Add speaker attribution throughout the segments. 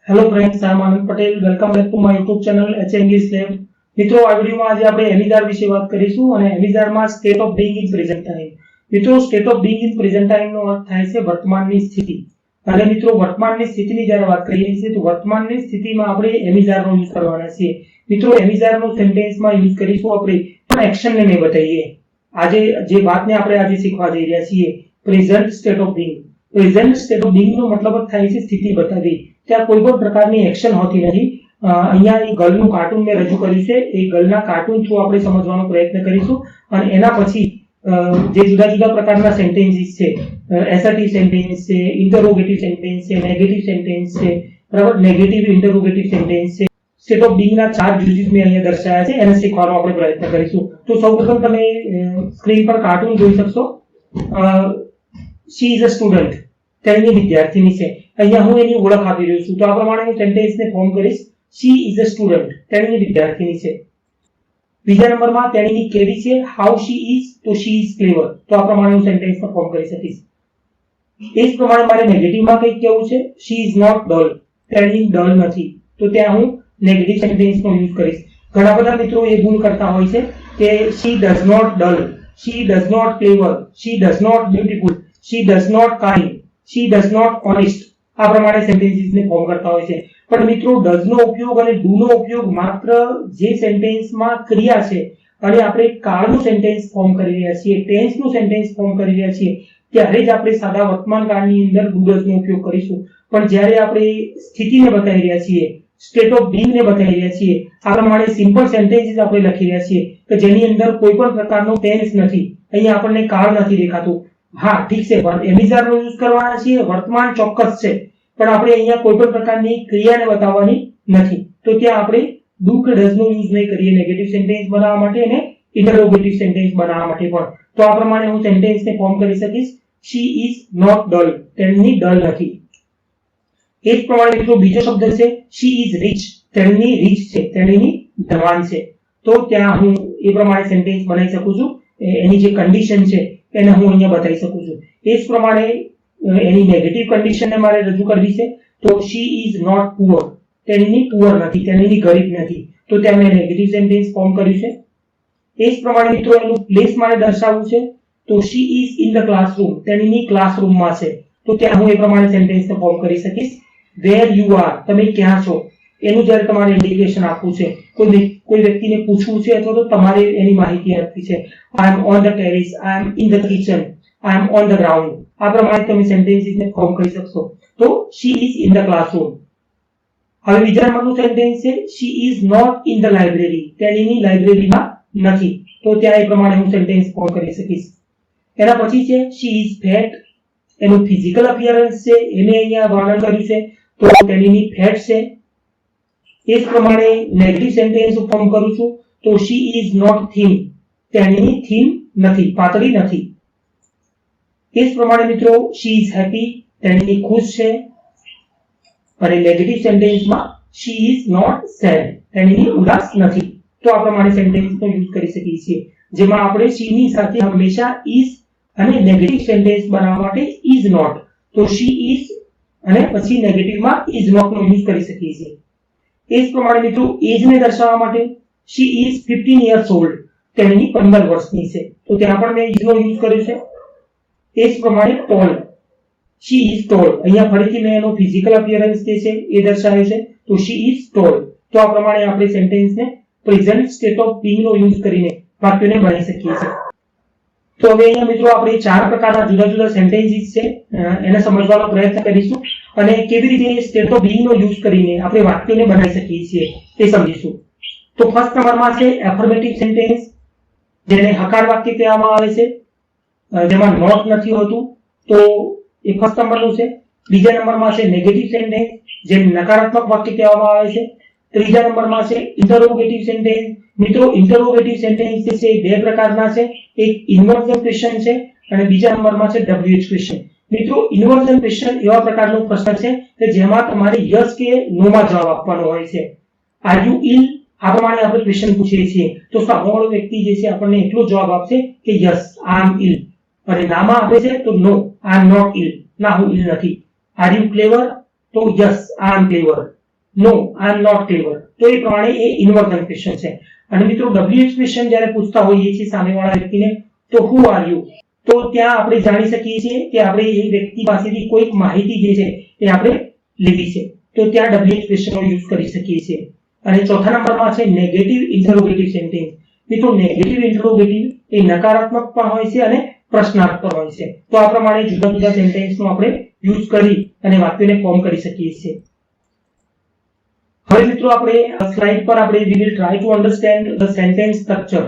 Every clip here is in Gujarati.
Speaker 1: Hello friends, I am Anand Patel. Welcome back to my YouTube channel H English Lab. મિત્રો આ વિડિયોમાં આજે આપણે એમિઝાર વિશે વાત કરીશું અને એમિઝારમાં state of being in present time. મિત્રો state of being in present time નો અર્થ થાય છે વર્તમાનની સ્થિતિ. અને મિત્રો વર્તમાનની સ્થિતિની જ્યારે વાત કરીએ છીએ તો વર્તમાનની સ્થિતિમાં આપણે એમિઝારનો યુઝ કરવાના છીએ. મિત્રો એમિઝારનો સેન્ટેન્સમાં યુઝ કરીશું આપણે પણ એક્શનને નહીં બતાવીએ. આજે જે વાતને આપણે આજે શીખવા જઈ રહ્યા છીએ present state of being. Present state of being નો મતલબ થાય છે સ્થિતિ બતાવવી. ત્યાં કોઈ પણ પ્રકારની એક્શન હોતી નથી. અહીંયા એ ગર્લનું કાર્ટૂન મેં રજૂ કર્યું છે. એ ગર્લના કાર્ટૂન થ્રુ આપણે સમજવાનો પ્રયત્ન કરીશું અને એના પછી જે જુદા જુદા પ્રકારના સેન્ટેન્સીસ છે, એસર્ટિવ સેન્ટેન્સ છે, ઇન્ટરોગેટિવ સેન્ટેન્સ છે, નેગેટિવ સેન્ટેન્સ છે, બરાબર, નેગેટિવ ઇન્ટરોગેટિવ સેન્ટેન્સ છે, સ્ટેટ ઓફ બીઇંગના 4 યુઝિસ મેં અહીંયા દર્શાવ્યા છે. એને શીખવાનો આપણે પ્રયત્ન કરીશું. તો સૌપ્રથમ તમે સ્ક્રીન પર કાર્ટૂન જોઈ શકશો. શી ઇઝ અ સ્ટુડન્ટ, તેની વિદ્યાર્થીની છે. અહીંયા હું એની ઓળખ આપી રહ્યો છું. તો આ પ્રમાણે હું સેન્ટેન્સને ફોર્મ કરીશ. શી ઇઝ અ સ્ટુડન્ટ, તેની વિદ્યાર્થીની છે. બીજા નંબરમાં તેણીની કેવી છે, હાઉ શી ઇઝ, તો શી ઇઝ ક્લેવર. તો આ પ્રમાણે હું સેન્ટેન્સને ફોર્મ કરી શકીશ. એ જ પ્રમાણે મારે નેગેટિવમાં કંઈક કહેવું છે. શી ઇઝ નોટ ડલ, તેણી ડલ નથી. તો ત્યાં હું નેગેટિવ સેન્ટેન્સનો યુઝ કરીશ. ઘણા બધા મિત્રો એ ભૂલ કરતા હોય છે કે she does not dull, she does not clever, she does not beautiful, she does not kind, she does not honest. આ પ્રમાણે સેન્ટેન્સીસને ફોર્મ કરતા હોય છે. પણ મિત્રો ડઝ નો ઉપયોગ અને ડુ નો ઉપયોગ માત્ર જે સેન્ટેન્સમાં ક્રિયા છે અને આપણે કાળનું સેન્ટેન્સ ફોર્મ કરી રહ્યા છીએ, ટેન્સનું સેન્ટેન્સ ફોર્મ કરી રહ્યા છીએ, ત્યારે જ આપણે સાદા વર્તમાન કાળની અંદર ડુ ડઝ નો ઉપયોગ કરીશું. પણ જ્યારે આપણે સ્થિતિને બતાવી રહ્યા છીએ, સ્ટેટ ઓફ બીઇંગને બતાવી રહ્યા છીએ, આ પ્રમાણે સિમ્પલ સેન્ટેન્સીસ આપણે લખી રહ્યા છીએ કે જેની અંદર કોઈ પણ પ્રકારનો ટેન્સ નથી, અહીંયા આપણને કાળ નથી દેખાતું. હા ઠીક છે, એમિઝારનો યુઝ કરવાના છીએ, વર્તમાન ચોક્કસ છે, પણ આપણે અહીંયા કોઈ પણ પ્રકારની ક્રિયાને બતાવવાની નથી. તો ત્યાં આપણે ડુ કે ડઝ નો યુઝ નહીં કરીએ નેગેટિવ સેન્ટેન્સ બનાવવા માટે અને ઇન્ટરોગેટિવ સેન્ટેન્સ બનાવવા માટે પણ. તો આ પ્રમાણે હું સેન્ટેન્સને ફોર્મ કરી શકીશ. શી ઇઝ નોટ ડલ, તેણી ડલ નથી. એ જ પ્રમાણે મિત્રો બીજો શબ્દ છે શી ઇઝ રીચ, તેણી રીચ છે, તેણી ધનવાન છે. તો ત્યાં હું એ પ્રમાણે સેન્ટેન્સ બનાવી શકું છું. એની જે કન્ડિશન છે એને હું અહીંયા બતાવી શકું છું. એ જ પ્રમાણે એની નેગેટિવ કન્ડિશનને મારે રજૂ કરવી છે. તો શી ઇઝ નોટ પુઅર, તેની પુઅર નથી, તેની ગરીબ નથી. તો ત્યાં મેં નેગેટિવ સેન્ટેન્સ ફોર્મ કર્યું છે. એ જ પ્રમાણે મિત્રો એનું પ્લેસ મારે દર્શાવવું છે. તો she is in the classroom, તેની ક્લાસરૂમમાં છે. તો ત્યાં હું એ પ્રમાણે સેન્ટેન્સને ફોર્મ કરી શકીશ. વેર યુ આર, તમે ક્યાં છો, એનું જ્યારે તમારે ઇન્ડિકેશન આપવું છે, કોઈ વ્યક્તિને પૂછવું છે અથવા તો તમારે એની માહિતી આપવી છે. I am on the terrace, I am in the kitchen, I am on the ground. આ પ્રમાણે તમે સેન્ટેન્સીસને ફોર્મ કરી શકશો. તો she is in the classroom. હવે બીજા નંબરનું સેન્ટેન્સ છે she is not in the library, તેની લાઇબ્રેરીમાં નથી. તો ત્યાં એ પ્રમાણે હું સેન્ટેન્સ ફોર્મ કરી શકીશ. એના પછી છે શી ઇઝ ફેટ, એનું ફિઝિકલ અપિયરન્સ છે એને અહીંયા વર્ણન કર્યું છે. તો તેની ફેટ છે. એ જ પ્રમાણે નેગેટિવ સેન્ટેન્સ ફોર્મ કરું છું. તો શી ઇઝ નોટ થીન, તેની થીન નથી, પાતળી નથી. એ જ પ્રમાણે મિત્રો શી ઇઝ હેપી, તેની ખુશ છે. અને નેગેટિવ સેન્ટેન્સમાં શી ઇઝ નોટ સેડ, તેની ઉદાસ નથી. તો આ પ્રમાણે સેન્ટેન્સનો યુઝ કરી શકીએ છીએ, જેમાં આપણે શી ની સાથે હંમેશા ઇઝ અને નેગેટિવ સેન્ટેન્સ બનાવવા માટે ઇઝ નોટ, તો શી ઇઝ અને પછી નેગેટિવમાં ઇઝ નોટ નો યુઝ કરી શકીએ છીએ. એ જ પ્રમાણે મિત્રો એજને દર્શાવવા માટે શી ઇઝ 15 years old, તેની 15 વર્ષની છે. તો ત્યાં પણ મેં ઇઝ નો યુઝ કર્યો છે. એ જ પ્રમાણે ટોલ, શી ઇઝ ટોલ, અહીંયા ફરીથી મેં એનો ફિઝિકલ અપિયરન્સ જે છે એ દર્શાવ્યો છે. તો શી ઇઝ ટોલ. તો આ પ્રમાણે આપણે સેન્ટેન્સને પ્રેઝન્ટ સ્ટેટ ઓફ બીઇંગ નો યુઝ કરીને વાક્યોને બનાવી શકીએ છીએ. તો હવે અહીંયા મિત્રો આપણે 4 પ્રકારના જુદા જુદા સેન્ટેન્સીસ છે એને સમજવાનો પ્રયત્ન કરીશું અને કેવી રીતે સ્ટેટ ઓફ બીઇંગ નો યુઝ કરીને આપણે વાક્યોને બનાવી શકીએ છીએ તે સમજીશું. તો ફર્સ્ટ નંબરમાં છે એફર્મેટિવ સેન્ટેન્સ, જેને હકાર વાક્ય કહેવામાં આવે છે, જેમાં નોટ નથી હોતું. તો એ ફર્સ્ટ નંબરનું છે. બીજા નંબરમાં છે નેગેટિવ સેન્ટેન્સ, જેને નકારાત્મક વાક્ય કહેવામાં આવે છે. ત્રીજા નંબરમાં છે ઇન્ટરોગેટિવ સેન્ટેન્સ. મિત્રો ઇન્ટરોગેટિવ સેન્ટેન્સ જે છે બે પ્રકારના છે. એક ઇન્વર્ઝન ક્વેશ્ચન છે અને બીજા નંબરમાં છે WH ક્વેશ્ચન. મિત્રો ઇન્વર્ઝન ક્વેશ્ચન એવા પ્રકારનો પ્રશ્ન છે કે જેમાં તમારે યસ કે નો માં જવાબ આપવાનો હોય છે. આર યુ ઇલ, આ પ્રમાણે આપણે ક્વેશ્ચન પૂછીએ છીએ તો સામેવાળો વ્યક્તિ જે છે આપણને એટલો જવાબ આપશે કે યસ આઈ એમ ઇલ, અને નામાં આપે છે તો નો આઈ એમ નોટ ઇલ, ના હું ઇલ નથી. આર યુ ક્લેવર, તો yes I M clever. No I am not ક્લેવર, તો એ પ્રમાણે એ ઇન્વર્ઝન ક્વેશ્ચન છે. અને મિત્રો WH ક્વેશ્ચન જ્યારે પૂછતા હોઈએ છીએ સામેવાળા વ્યક્તિને તો હુ આર યુ, તો ત્યાં આપણે જાણી શકીએ છીએ કે આપણે એ વ્યક્તિ પાસેથી કોઈક માહિતી જે છે એ આપણે લેવી છે, તો ત્યાં WH ક્વેશ્ચનનો યુઝ કરી શકીએ છીએ. અને ચોથા નંબરમાં છે નેગેટિવ ઇન્ટરોગેટિવ સેન્ટેન્સ. મિત્રો નેગેટિવ ઇન્ટરોગેટિવ એ નકારાત્મક પણ હોય છે અને પ્રશ્નાર્થ પણ હોય છે. તો આ પ્રમાણે જુદા જુદા સેન્ટેન્સનો આપણે યુઝ કરી અને વાક્યોને ફોર્મ કરી શકીએ છીએ. હવે મિત્રો આપણે સ્લાઇડ પર આપણે we will try to understand the sentence structure.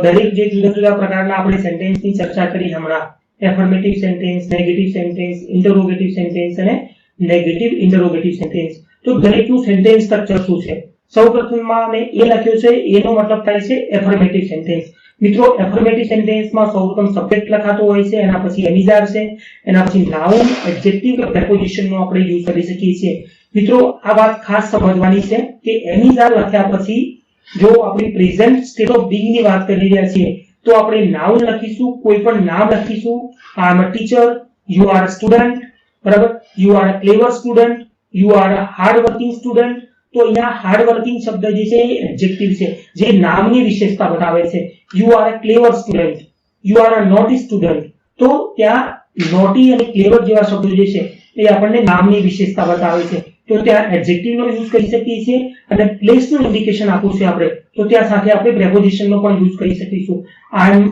Speaker 1: દરેક જે જુદા જુદા પ્રકારના આપણે સેન્ટેન્સની ચર્ચા કરી હમણાં, affirmative sentence, negative sentence, interrogative sentence અને નેગેટિવ ઇન્ટરોગેટિવ સેન્ટેન્સ, તો દરેકનું સેન્ટેન્સ સ્ટ્રક્ચર શું છે. સૌપ્રથમમાં મેં એ લખ્યો છે, એનો મતલબ થાય છે એફર્મેટિવ સેન્ટેન્સ. મિત્રો એફર્મેટિવ સેન્ટેન્સમાં સૌપ્રથમ સબ્જેક્ટ લખાતો હોય છે, એના પછી એમિઝાર છે, એના પછી નાઉન, એડજેક્ટિવ કે પ્રેપોઝિશનનો આપણે યુઝ કરી શકીએ છીએ. મિત્રો આ વાત ખાસ સમજવાની છે કે એમિઝાર લખ્યા પછી જો આપણે પ્રેઝન્ટ સ્ટેટ ઓફ બીઇંગ ની વાત કરી રહ્યા છીએ તો આપણે નાઉન લખીશું, કોઈ પણ નામ લખીશું. I am a teacher, you are a student, બરાબર, you are a clever student, you are a hard working student. તો અહીંયા હાર્ડ વર્કિંગ શબ્દ જે છે એ એડજેક્ટિવ છે, જે નામની વિશેષતા બતાવે છે. You are a clever student, you are a naughty student, તો ત્યાં નોટી અને ક્લેવર જેવા શબ્દો જે છે એ આપણને નામની વિશેષતા બતાવે છે, તો ત્યાં એડજેક્ટિવનો યુઝ કરી શકીએ છીએ. અને પ્લેસનું ઇન્ડિકેશન આપવું છે આપણે, તો ત્યાં સાથે આપણે પ્રેપોઝિશનનો પણ યુઝ કરી શકીશું. આઈ એમ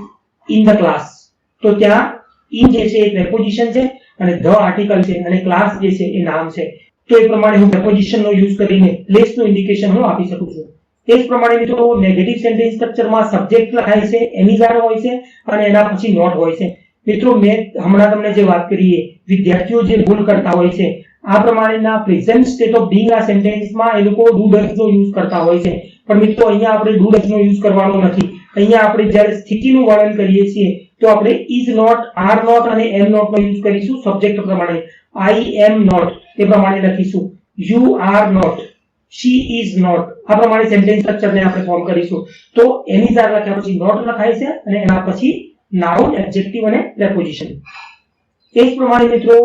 Speaker 1: ઇન ધ ક્લાસ, તો ત્યાં ઇન જે છે એ પ્રેપોઝિશન છે અને ધ આર્ટિકલ છે અને ક્લાસ જે છે એ નામ છે. તો એ પ્રમાણે હું પ્રેપોઝિશનનો યુઝ કરીને પ્લેસનું ઇન્ડિકેશન હું આપી શકું છું. એ જ પ્રમાણે મિત્રો નેગેટિવ સેન્ટેન્સ સ્ટ્રક્ચરમાં સબ્જેક્ટ લખાય છે, એમિઝાર હોય છે અને એના પછી નોટ હોય છે. મિત્રો મેં હમણાં તમને જે વાત કરી, વિદ્યાર્થીઓ જે ભૂલ કરતા હોય છે, આ પ્રમાણેના પ્રેઝન્ટ સ્ટેટ ઓફ બીઇંગ આ સેન્ટેન્સમાં એ લોકો ડુ ડઝનો યુઝ કરતા હોય છે. પણ મિત્રો અહીંયા આપણે ડુ ડઝનો યુઝ કરવાનો નથી. અહીંયા આપણે જ્યારે સ્થિતિનું વર્ણન કરીએ છીએ તો આપણે ઇઝ નોટ, આર નોટ અને એમ નોટ નો યુઝ કરીશું. સબ્જેક્ટ પ્રમાણે આઈ એમ નોટ એ પ્રમાણે લખીશું, you are not, she is not. આ પ્રમાણે સેન્ટેન્સ સ્ટ્રક્ચરને આપણે ફોર્મ કરીશું. તો એમિઝાર લખ્યા પછી નોટ લખાય છે અને એના પછી નાઉન, એડજેક્ટિવ અને પ્રેપોઝિશન. એ જ પ્રમાણે મિત્રો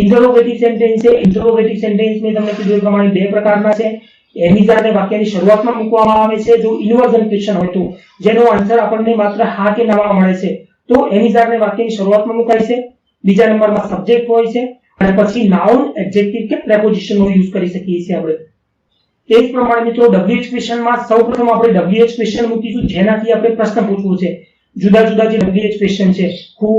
Speaker 1: ઇન્ટરોગેટિવ સેન્ટેન્સ છે. ઇન્ટરોગેટિવ સેન્ટેન્સ મેં તમને કીધું એ પ્રમાણે બે પ્રકારના છે. એમિઝારને વાક્યની શરૂઆતમાં મૂકવામાં આવે છે જો ઇન્વર્ઝન ક્વેશ્ચન હોય તો, જેનો આન્સર આપણને માત્ર હા કે નામાં મળે છે, તો એમિઝારને વાક્યની શરૂઆતમાં મુકાય છે. બીજા નંબરમાં સબ્જેક્ટ હોય છે અને પછી નાઉન, એડજેક્ટિવ કે પ્રેપોઝિશનનો યુઝ કરી શકીએ છીએ આપણે. એ જ પ્રમાણે મિત્રો WH ક્વેશ્ચનમાં સૌપ્રથમ આપણે WH ક્વેશ્ચન મૂકીશું, જેનાથી આપણે પ્રશ્ન પૂછવું છે. જુદા જુદા જે WH ક્વેશ્ચન છે, who,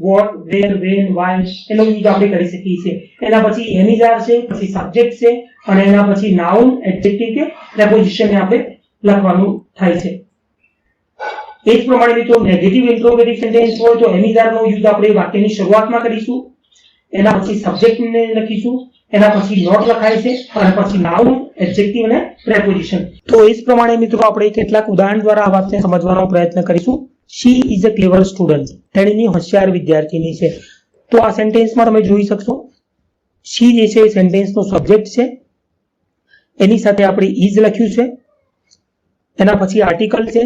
Speaker 1: what, where, when, why, એનો યુઝ આપણે કરી શકીએ છીએ. એના પછી એમિઝાર છે, પછી સબ્જેક્ટ છે અને એના પછી નાઉન, એડજેક્ટિવ કે પ્રેપોઝિશનને આપણે લખવાનું થાય છે. એ જ પ્રમાણે મિત્રો નેગેટિવ ઇન્ટ્રોગેટિવ સેન્ટેન્સ હોય તો એમિઝારનો યુઝ આપણે વાક્યની શરૂઆતમાં કરીશું, એના પછી સબ્જેક્ટને લખીશું, એના પછી નોટ લખાય છે અને પછી નાઉન, એડજેક્ટિવ અને પ્રેપોઝિશન. તો એ જ પ્રમાણે મિત્રો આપણે કેટલાક ઉદાહરણ દ્વારા આ વાતને સમજવાનો પ્રયત્ન કરીશું. She is a clever student, તેણીની હોશિયાર વિદ્યાર્થીની છે. તો આ સેન્ટેન્સમાં તમે જોઈ શકશો, શી જે છે એ સેન્ટેન્સનો સબ્જેક્ટ છે, એની સાથે આપણે ઇઝ લખ્યું છે, એના પછી આર્ટિકલ છે,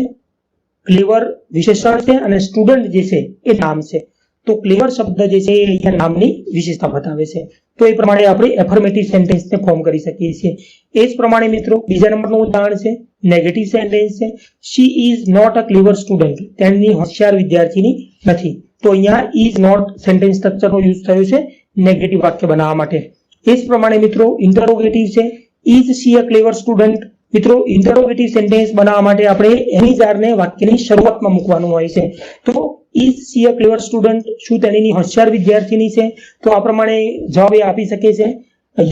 Speaker 1: ક્લેવર વિશેષણ છે અને સ્ટુડન્ટ જે છે એ નામ છે. તો ક્લેવર શબ્દ જે છે એ અહીંયા નામની વિશેષતા બતાવે છે. તો એ પ્રમાણે આપણે એફર્મેટિવ સેન્ટેન્સને ફોર્મ કરી શકીએ છીએ. એ જ પ્રમાણે મિત્રો બીજા નંબરનું ઉદાહરણ છે, નેગેટિવ સેન્ટેન્સ છે, she is not a clever student, તેની હોશિયાર વિદ્યાર્થીની નથી. તો અહીંયા ઇઝ નોટ સેન્ટેન્સ સ્ટ્રક્ચરનો યુઝ થયો છે નેગેટિવ વાક્ય બનાવવા માટે. એ જ પ્રમાણે મિત્રો ઇન્ટરોગેટિવ છે, is she a clever student. મિત્રો ઇન્ટરોગેટિવ સેન્ટેન્સ બનાવવા માટે આપણે એમિઝારને વાક્યની શરૂઆતમાં મૂકવાનું હોય છે. તો is she a clever student, શું તેણીની હોશિયાર વિદ્યાર્થીની છે? તો આ પ્રમાણે જવાબ એ આપી શકે છે,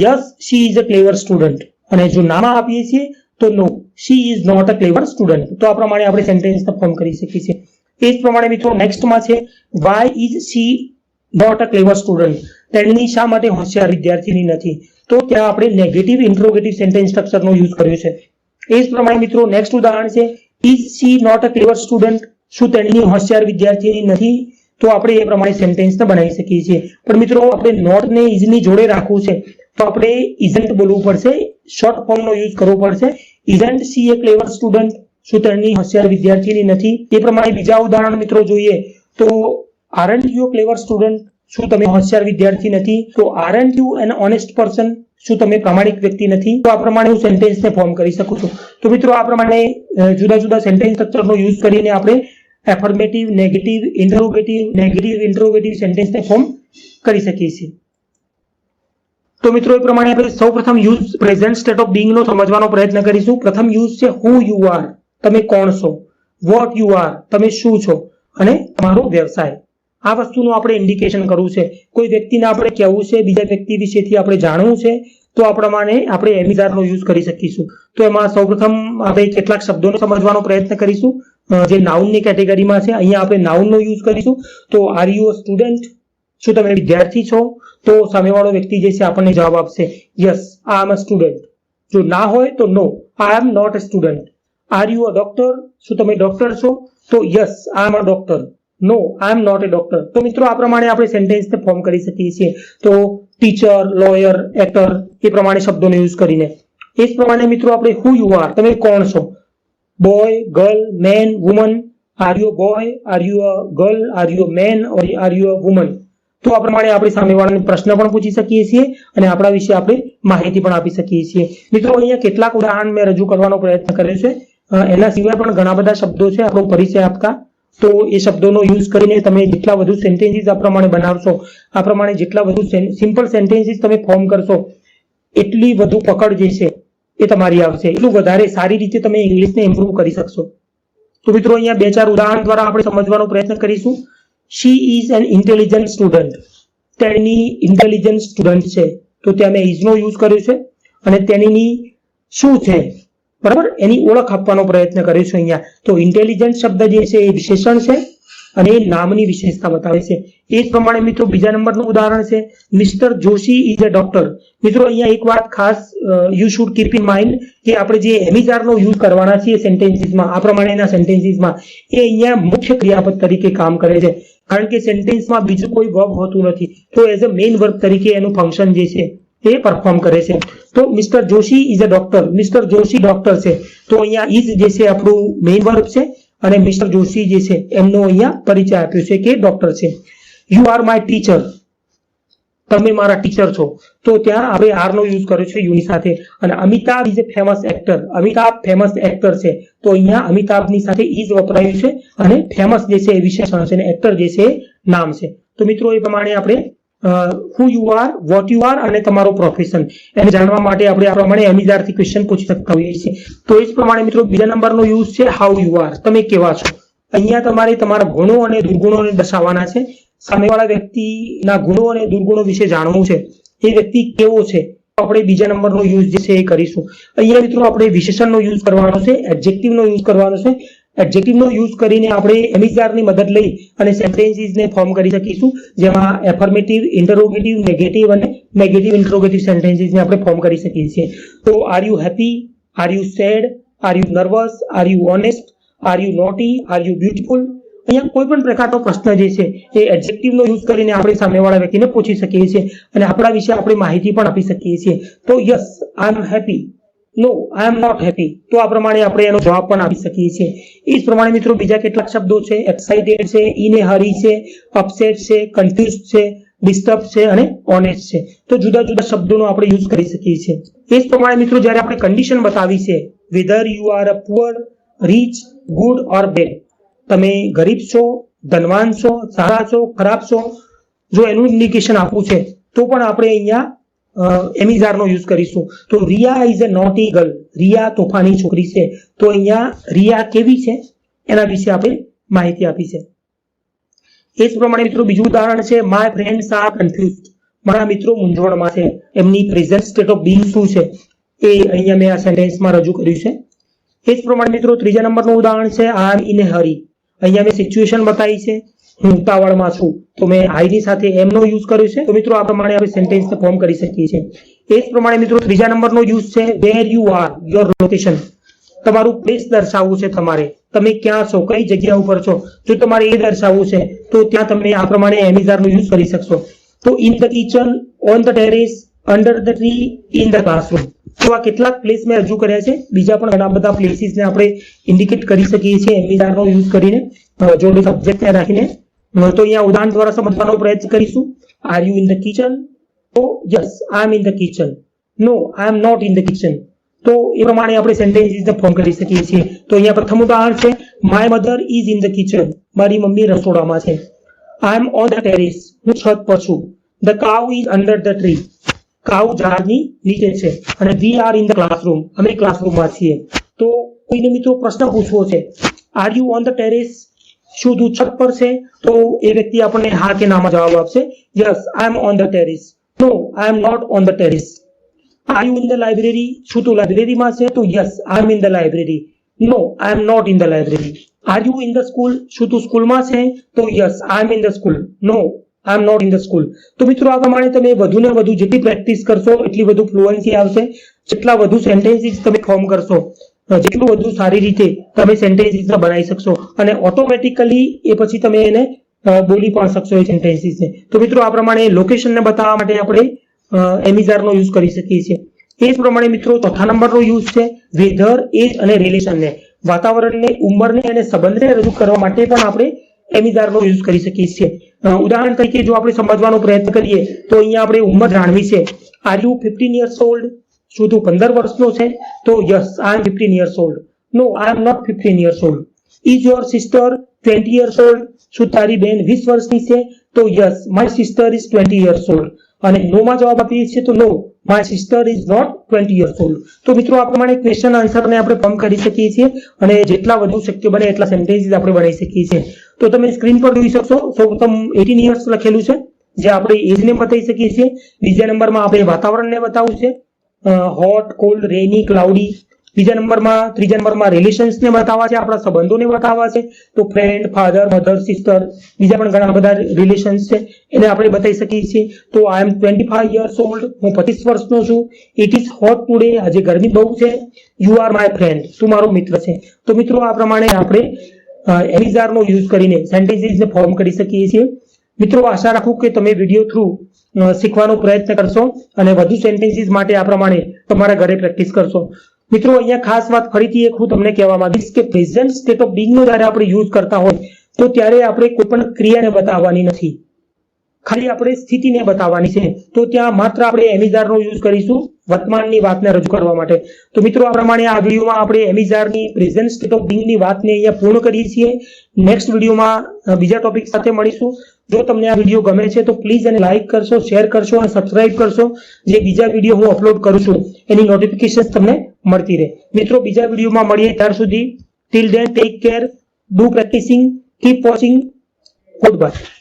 Speaker 1: yes she is a clever student. અને જો નામાં આપીએ છીએ તો no, she is not a clever student. તો આ પ્રમાણે આપણે સેન્ટેન્સને ફોર્મ કરી શકીએ છીએ. એ જ પ્રમાણે મિત્રો નેક્સ્ટમાં છે, why is she not a clever student, તેણીની શા માટે હોશિયાર વિદ્યાર્થીની નથી? તો ત્યાં આપણે નેગેટિવ ઇન્ટ્રોગેટિવ સેન્ટેન્સ સ્ટ્રક્ચરનો યુઝ કર્યો છે. એ જ પ્રમાણે મિત્રો નેક્સ્ટ ઉદાહરણ છે, is she not a clever student, શું તેણીની હોશિયાર વિદ્યાર્થીની નથી? તો આપણે એ પ્રમાણે સેન્ટેન્સને બનાવી શકીએ છીએ. પણ મિત્રો આપણે નોટને ઇઝની જોડે રાખવું છે તો આપણે ઇઝન્ટ બોલવું પડશે, શોર્ટ ફોર્મનો યુઝ કરવો પડશે. Isn't she A clever student, શું તેની હોશિયાર વિદ્યાર્થીની નથી? એ પ્રમાણે બીજા ઉદાહરણ મિત્રો જોઈએ તો આરન્ટ યુ ક્લેવર સ્ટુડન્ટ, શું તમે હોશિયાર વિદ્યાર્થી નથી? તો aren't you an honest person, શું તમે પ્રામાણિક વ્યક્તિ નથી? તો આ પ્રમાણે હું સેન્ટેન્સને ફોર્મ કરી શકું છું. તો મિત્રો આ પ્રમાણે જુદા જુદા સેન્ટેન્સ સ્ટ્રક્ચરનો યુઝ કરીને આપણે એફર્મેટિવ, નેગેટિવ ઇન્ટરોગેટિવ સેન્ટેન્સને ફોર્મ કરી શકીએ છીએ. તો મિત્રો એ પ્રમાણે આપણે સૌપ્રથમ use present state of being નો સમજવાનો પ્રયત્ન કરીશું. પ્રથમ યુઝ છે હુ યુ આર, તમે કોણ છો. વોટ યુ આર, તમે શું છો. અને તમારો વ્યવસાય. આ વસ્તુનું આપણે ઇન્ડિકેશન કરવું છે. કોઈ વ્યક્તિને આપણે કહેવું છે, બીજા વ્યક્તિ વિશેથી આપણે જાણવું છે, તો આ પ્રમાણે આપણે એમિઝારનો યુઝ કરી શકીશું. તો એમાં સૌપ્રથમ આપણે કેટલાક શબ્દોને સમજવાનો પ્રયત્ન કરીશું જે નાઉનની કેટેગરીમાં છે. અહીંયા આપણે નાઉનનો યુઝ કરીશું. તો આર યુ અ સ્ટુડન્ટ, શું તમે વિદ્યાર્થી છો? તો સામેવાળો વ્યક્તિ જે છે આપણને જવાબ આપશે yes I am a student. જો ના હોય તો no, I am not a student. Are you a doctor, શું તમે ડોક્ટર છો? તો yes I am a doctor. No, I am not a doctor. તો મિત્રો આ પ્રમાણે આપણે સેન્ટેન્સને ફોર્મ કરી શકીએ છીએ. તો ટીચર, લોયર, એક્ટર એ પ્રમાણે શબ્દોનો યુઝ કરીને. એ જ પ્રમાણે મિત્રો આપણે હુ યુ આર, તમે કોણ છો. Boy, girl, man, woman. Are you a boy, are you a girl, are you a man, or are you a woman. તો આ પ્રમાણે આપણે સામેવાળાને પ્રશ્ન પણ પૂછી શકીએ છીએ અને આપણા વિશે આપણે માહિતી પણ આપી શકીએ છીએ. મિત્રો અહીંયા કેટલાક ઉદાહરણ મેં રજૂ કરવાનો પ્રયત્ન કર્યો છે. એના સિવાય પણ ઘણા બધા શબ્દો છે આપણો પરિચય આપતા. તો એ શબ્દોનો યુઝ કરીને તમે જેટલા વધુ સેન્ટેન્સીસ આ પ્રમાણે બનાવશો, આ પ્રમાણે જેટલા વધુ સિમ્પલ સેન્ટેન્સીસ તમે ફોર્મ કરશો, એટલી વધુ પકડ જે છે એ તમારી આવશે, એટલું વધારે સારી રીતે તમે ઇંગ્લિશને ઇમ્પ્રૂવ કરી શકશો. તો મિત્રો અહીંયા 2-4 ઉદાહરણ દ્વારા આપણે સમજવાનો પ્રયત્ન કરીશું. She is an intelligent student. તેણી ઇન્ટેલિજન્ટ સ્ટુડન્ટ છે. તો ત્યાં મેં ઇઝનો યુઝ કર્યો છે અને તેણીની શું છે, બરાબર, એની ઓળખ આપવાનો પ્રયત્ન કર્યો છે અહીંયા. તો ઇન્ટેલિજન્ટ શબ્દ જે છે એ વિશેષણ છે અને એ નામની વિશેષતા બતાવે છે. એ જ પ્રમાણે મિત્રો બીજા નંબરનું ઉદાહરણ છે mister Joshi is a doctor. મિત્રો અહીંયા એક વાત ખાસ you should keep in mind કે આપણે જે એમિઝારનો યુઝ કરવાના છીએ સેન્ટેન્સીસમાં, આ પ્રમાણેના સેન્ટેન્સીસમાં, એ અહીંયા મુખ્ય ક્રિયાપદ તરીકે કામ કરે છે. કારણ કે સેન્ટેન્સમાં બીજું કોઈ વર્બ હોતું નથી. તો એઝ અ મેઇન વર્બ તરીકે એનું ફંક્શન જે છે એ પરફોર્મ કરે છે. તો mister Joshi is a doctor, mister Joshi doctor છે. તો અહીંયા ઇઝ જે છે આપણું મેઇન વર્બ છે અને મિસ્ટર જોશી જે છે એમનો અહીંયા પરિચય આપ્યો છે કે ડોક્ટર છે. યુ આર માય ટીચર, તમે મારા ટીચર છો. તો ત્યાં આપણે આર નો યુઝ કર્યો છે યુની સાથે. અને Amitabh is a famous actor, Amitabh famous actor છે. તો અહીંયા અમિતાભની સાથે ઇઝ વપરાયું છે અને ફેમસ જે છે એ વિશેષણ છે અને એક્ટર જે છે એ નામ છે. તો મિત્રો એ પ્રમાણે આપણે who you are, what you are અને તમારો પ્રોફેશન એને જાણવા માટે આપણે આ પ્રમાણે એમિઝારથી ક્વેશ્ચન પૂછી શકતા હોઈએ છીએ. તો એ જ પ્રમાણે મિત્રો બીજા નંબરનો યુઝ છે હાઉ યુ આર, તમે કેવા છો. અહીંયા તમારે તમારા ગુણો અને દુર્ગુણોને દર્શાવવાના છે. સામેવાળા વ્યક્તિના ગુણો અને દુર્ગુણો વિશે જાણવું છે, એ વ્યક્તિ કેવો છે. આપણે બીજા નંબરનો યુઝ જે છે એ કરીશું. અહીંયા મિત્રો આપણે વિશેષણનો યુઝ કરવાનો છે, એડજેક્ટિવનો યુઝ કરવાનો છે. એડજેક્ટિવનો યુઝ કરીને આપણે એમિઝારની મદદ લઈ અને સેન્ટેન્સીસને ફોર્મ કરી શકીશું, જેમાં એફર્મેટિવ, ઇન્ટરોગેટિવ, નેગેટિવ અને નેગેટિવ ઇન્ટરોગેટિવ સેન્ટેન્સીસને આપણે ફોર્મ કરી શકીએ છીએ. તો are you happy, are you sad, are you nervous, are you honest, are you naughty, are you beautiful. અહીંયા કોઈ પણ પ્રકારનો પ્રશ્ન જે છે એ એડજેક્ટિવનો યુઝ કરીને આપણે સામેવાળા વ્યક્તિને પૂછી શકીએ છીએ અને આપણા વિશે આપણે માહિતી પણ આપી શકીએ છીએ. તો yes I am happy, no I am not happy. તો આ પ્રમાણે આપણે એનો જવાબ પણ આપી શકીએ છીએ. એ જ પ્રમાણે મિત્રો બીજા કેટલાક શબ્દો છે. એક્સાઇટેડ છે, ઇન એ હરી છે, અપસેટ છે, કન્ફ્યુઝ છે, ડિસ્ટર્બ છે અને ઓનેસ્ટ છે. તો જુદા જુદા શબ્દોનો આપણે યુઝ કરી શકીએ છીએ. એ જ પ્રમાણે મિત્રો જ્યારે આપણે કન્ડિશન બતાવી છે, whether you are a poor, rich, good or bad, તમે ગરીબ છો, ધનવાન છો, સારા છો, ખરાબ છો, જો એનું ઇન્ડિકેશન આપવું છે તો પણ આપણે અહીંયા એમિઝારનો યુઝ કરીશું. તો Riya is a naughty girl, Riya તોફાની છોકરી છે. તો અહીંયા રિયા કેવી છે એના વિશે આપણે માહિતી આપી છે. એ જ પ્રમાણે મિત્રો બીજું ઉદાહરણ છે માય ફ્રેન્ડ્સ આર કન્ફ્યુઝડ, મારા મિત્રો મૂંઝવણમાં છે. એમની પ્રેઝન્ટ સ્ટેટ ઓફ બીંગ શું છે એ અહીંયા મેં આ સેન્ટેન્સમાં રજૂ કર્યું છે. એ જ પ્રમાણે મિત્રો ત્રીજા નંબરનું ઉદાહરણ છે આઈ એમ ઇન એ હરી. અહીંયા મેં સિચ્યુએશન બતાવી છે, હું ઉતાવળમાં છું. તો મેં આઈની સાથે એમનો યુઝ કર્યો છે. તો મિત્રો આ પ્રમાણે આપણે સેન્ટેન્સને ફોર્મ કરી શકીએ છીએ. એ જ પ્રમાણે મિત્રો ત્રીજા નંબરનો યુઝ છે વેર યુ આર, યોર લોકેશન, તમારું પ્લેસ દર્શાવવું છે. તમારે તમે ક્યાં છો, કઈ જગ્યા ઉપર છો, જો તમારે એ દર્શાવવું છે તો ત્યાં તમે આ પ્રમાણે એમિઝારનો યુઝ કરી શકશો. તો in the kitchen, on the terrace, under the tree, in the classroom. તો આ કેટલાક પ્લેસ મેં રજૂ કર્યા છે. બીજા પણ ઘણા બધા પ્લેસીસને આપણે ઇન્ડિકેટ કરી શકીએ છીએ એમિઝારનો યુઝ કરીને, જોડે સબ્જેક્ટને રાખીને. તો અહીંયા ઉદાહરણ દ્વારા સમજવાનો પ્રયત્ન કરીશું. Are you in the kitchen? તો yes I am in the kitchen. No I am not in the kitchen. तो એ પ્રમાણે આપણે સેન્ટેન્સીસને ફોર્મ કરી શકીએ છીએ। તો અહીંયા પ્રથમ ઉદાહરણ છે my mother is in the kitchen, મારી મમ્મી રસોડામાં છે। I am on the terrace, હું છત પર છું। The cow is under the tree, cow ઝાડની નીચે છે। અને we are in the classroom, અમે ક્લાસરૂમમાં છીએ। તો કોઈને મિત્રો પ્રશ્ન પૂછવો છે, are you on the terrace, શું તું છત પર છે? તો એ વ્યક્તિ આપણને હા કે નામાં જવાબ આપશે, yes I am on the terrace, no I am not on the terrace. Are you in the library, શું તું લાઇબ્રેરીમાં છે? તો yes I am in the library, no I am not in the library. Are you in the school, શું તું સ્કૂલમાં છે? તો yes I am in the school, no I am not in the school. તો મિત્રો આ પ્રમાણે તમે વધુ ને વધુ જેટલી પ્રેક્ટિસ કરશો એટલી વધુ ફ્લુઅન્સી આવશે। જેટલા વધુ સેન્ટેન્સીસ તમે ફોર્મ કરશો જેટલું વધુ સારી રીતે તમે સેન્ટેન્સીસ બનાવી શકશો અને ઓટોમેટિકલી એ પછી તમે એને બોલી પણ શકશો એ સેન્ટેન્સીસને। તો મિત્રો આ પ્રમાણે લોકેશનને બતાવવા માટે આપણે એમિઝારનો યુઝ કરી શકીએ છીએ। એ જ પ્રમાણે મિત્રો ચોથા નંબરનો યુઝ છે વેધર, એજ અને રિલેશનને, વાતાવરણને, ઉંમરને અને સંબંધને રજૂ કરવા માટે પણ આપણે એમિઝારનો યુઝ કરી શકીએ છીએ। ઉદાહરણ તરીકે જો આપણે સમજવાનો પ્રયત્ન કરીએ તો અહીંયા આપણે ઉંમર જાણવી છે। આર યુ 15 years old, શું તું 15 વર્ષનો છે? તો yes I am 15 years old, no I am not 15 years old। Is your sister 20 years old, શું તારી બેન 20 વર્ષની છે? તો yes my sister is 20 years old। અને નો માં જવાબ આપીએ છીએ તો no my sister is not 20 years old। તો મિત્રો આ પ્રમાણે ક્વેશ્ચન આન્સરને આપણે ફોર્મ કરી શકીએ છીએ અને જેટલા વધુ શક્ય બને એટલા સેન્ટેન્સીસ આપણે બનાવી શકીએ છીએ। તો તમે સ્ક્રીન પર જોઈ શકશો સૌપ્રથમ 18 years લખેલું છે જે આપણે એજને બતાવી શકીએ છીએ। બીજા નંબરમાં આપણે વાતાવરણને બતાવવું છે, હોટ, કોલ્ડ, રેની, ક્લાઉડી। બીજા નંબરમાં, ત્રીજા નંબરમાં રિલેશન્સને બતાવવા છે, આપણા સંબંધોને બતાવવા છે, તો ફ્રેન્ડ, ફાધર, મધર, સિસ્ટર, બીજા પણ ઘણા બધા રિલેશન્સ છે એને આપણે બતાવી શકીએ છીએ। તો આઈ એમ 25 years old, હું 25 વર્ષનો છું। ઇટ ઇઝ હોટ ટુડે, આજે ગરમી બહુ છે। યુ આર માય ફ્રેન્ડ, તું મારો મિત્ર છે। તો મિત્રો આ પ્રમાણે આપણે એમિઝારનો યુઝ કરીને સેન્ટેન્સીસને ફોર્મ કરી શકીએ છીએ। મિત્રો આશા રાખું કે તમે વિડીયો થ્રુ શીખવાનો પ્રયત્ન કરશો અને વધુ સેન્ટેન્સીસ માટે આ પ્રમાણે તમારા ઘરે પ્રેક્ટિસ કરશો। મિત્રો અહીંયા ખાસ વાત ફરીથી એક હું તમને કહેવા માંગીશ કે પ્રેઝન્ટ સ્ટેટ ઓફ બીંગનો જ્યારે આપણે યુઝ કરતા હોય તો ત્યારે આપણે કોઈ પણ ક્રિયાને બતાવવાની નથી, ખાલી આપણે સ્થિતિને બતાવવાની છે। તો ત્યાં માત્ર આપણે એમિઝારનો યુઝ કરીશું વર્તમાનની વાતને રજૂ કરવા માટે। તો મિત્રો આ પ્રમાણે આ વિડીયોમાં આપણે એમિઝારની પ્રેઝન્ટ સ્ટેટ ઓફ બીંગની વાતને અહીંયા પૂર્ણ કરીએ છીએ। નેક્સ્ટ વિડીયોમાં બીજા ટોપિક સાથે મળીશું। જો તમને આ વિડીયો ગમે છે તો પ્લીઝ એને લાઈક કરશો, શેર કરશો અને સબસ્ક્રાઇબ કરશો, જે બીજા વિડીયો હું અપલોડ કરું છું એની નોટિફિકેશન તમને મળતી રહે। મિત્રો બીજા વિડીયોમાં મળીએ, ત્યાર સુધી till then take care, do practising, keep watching, good by.